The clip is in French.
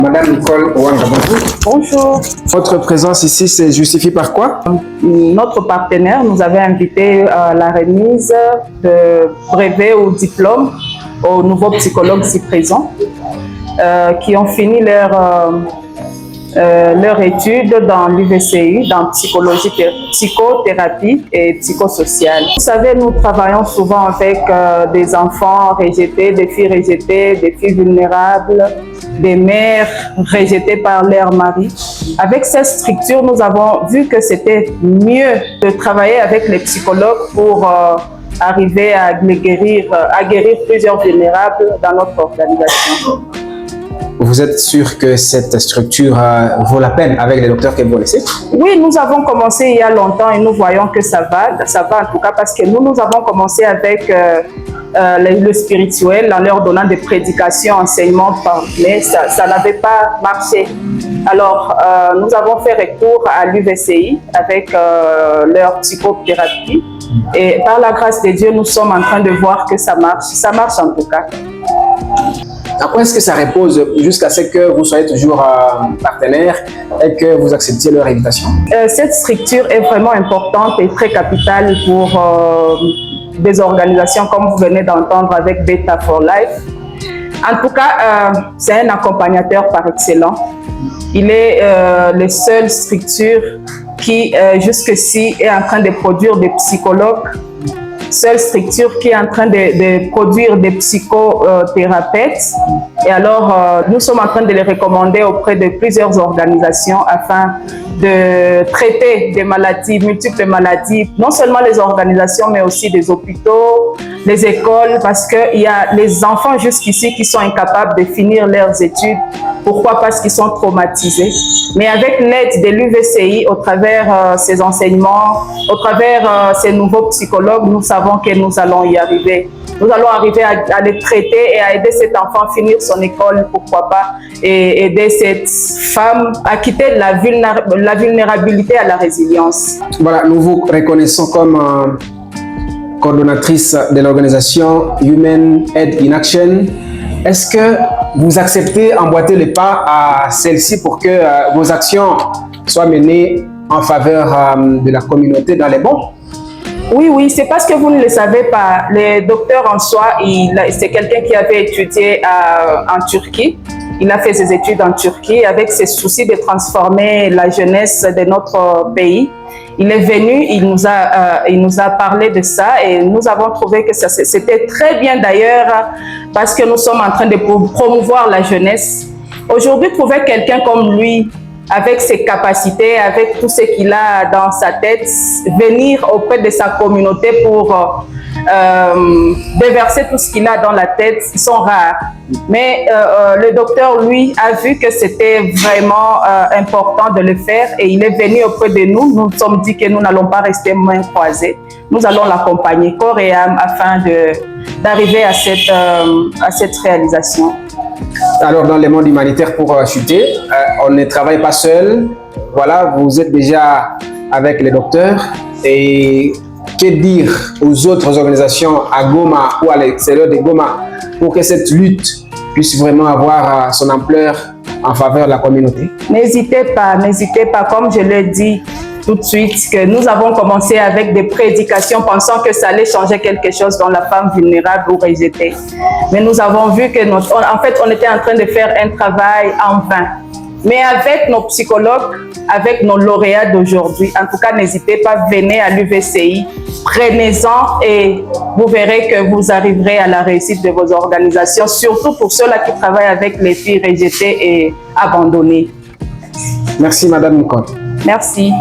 Madame Nicole Ouanga, bonjour. Bonjour. Votre présence ici, c'est justifié par quoi? Notre partenaire nous avait invité à la remise de brevets ou diplômes aux nouveaux psychologues ici présents qui ont fini leur étude dans l'UVCI, dans psychothérapie et psychosociale. Vous savez, nous travaillons souvent avec des enfants rejetés, des filles rejetées, des filles vulnérables, des mères rejetées par leur mari. Avec cette structure, nous avons vu que c'était mieux de travailler avec les psychologues pour arriver à guérir plusieurs vulnérables dans notre organisation. Vous êtes sûr que cette structure vaut la peine avec les docteurs que vous connaissez? Oui, nous avons commencé il y a longtemps et nous voyons que ça va en tout cas parce que nous avons commencé avec le spirituel en leur donnant des prédications, enseignements, mais ça n'avait pas marché. Alors, nous avons fait recours à l'UVCI avec leur psychothérapie et par la grâce de Dieu, nous sommes en train de voir que ça marche en tout cas. À quoi est-ce que ça repose jusqu'à ce que vous soyez toujours partenaire et que vous acceptiez leur invitation? Cette structure est vraiment importante et très capitale pour des organisations comme vous venez d'entendre avec Beta for Life. En tout cas, c'est un accompagnateur par excellence. Il est la seule structure qui jusqu'ici est en train de produire des psychologues, seule structure qui est en train de produire des psychothérapeutes. Et alors, nous sommes en train de les recommander auprès de plusieurs organisations afin de traiter des maladies, multiples maladies, non seulement les organisations, mais aussi des hôpitaux, les écoles, parce qu'il y a les enfants jusqu'ici qui sont incapables de finir leurs études. Pourquoi? Parce qu'ils sont traumatisés. Mais avec l'aide de l'UVCI, au travers ces enseignements, au travers ces nouveaux psychologues, nous savons que nous allons y arriver. Nous allons arriver à les traiter et à aider cet enfant à finir son école, pourquoi pas, et aider cette femme à quitter la vulnérabilité à la résilience. Voilà, nous vous reconnaissons comme coordonnatrice de l'organisation Human Aid in Action. Est-ce que vous acceptez emboîter les pas à celle-ci pour que vos actions soient menées en faveur de la communauté dans les bons? Oui, c'est parce que vous ne le savez pas. Le docteur en soi, c'est quelqu'un qui avait étudié en Turquie. Il a fait ses études en Turquie avec ses soucis de transformer la jeunesse de notre pays. Il est venu, il nous a parlé de ça et nous avons trouvé que c'était très bien d'ailleurs parce que nous sommes en train de promouvoir la jeunesse. Aujourd'hui, trouver quelqu'un comme lui, avec ses capacités, avec tout ce qu'il a dans sa tête, venir auprès de sa communauté pour déverser tout ce qu'il a dans la tête, ils sont rares. Mais le docteur, lui, a vu que c'était vraiment important de le faire et il est venu auprès de nous. Nous nous sommes dit que nous n'allons pas rester mains croisées. Nous allons l'accompagner corps et âme afin d'arriver à cette réalisation. Alors, dans le monde humanitaire, pour chuter, on ne travaille pas seul. Voilà, vous êtes déjà avec les docteurs. Et que dire aux autres organisations à Goma ou à l'extérieur de Goma pour que cette lutte puisse vraiment avoir son ampleur en faveur de la communauté? N'hésitez pas, comme je l'ai dit tout de suite, que nous avons commencé avec des prédications pensant que ça allait changer quelque chose dans la femme vulnérable ou rejetée. Mais nous avons vu que on était en train de faire un travail en vain. Mais avec nos psychologues, avec nos lauréats d'aujourd'hui, en tout cas, n'hésitez pas, venez à l'UVCI, prenez-en et vous verrez que vous arriverez à la réussite de vos organisations, surtout pour ceux-là qui travaillent avec les filles rejetées et abandonnées. Merci, Madame Nicole. Merci.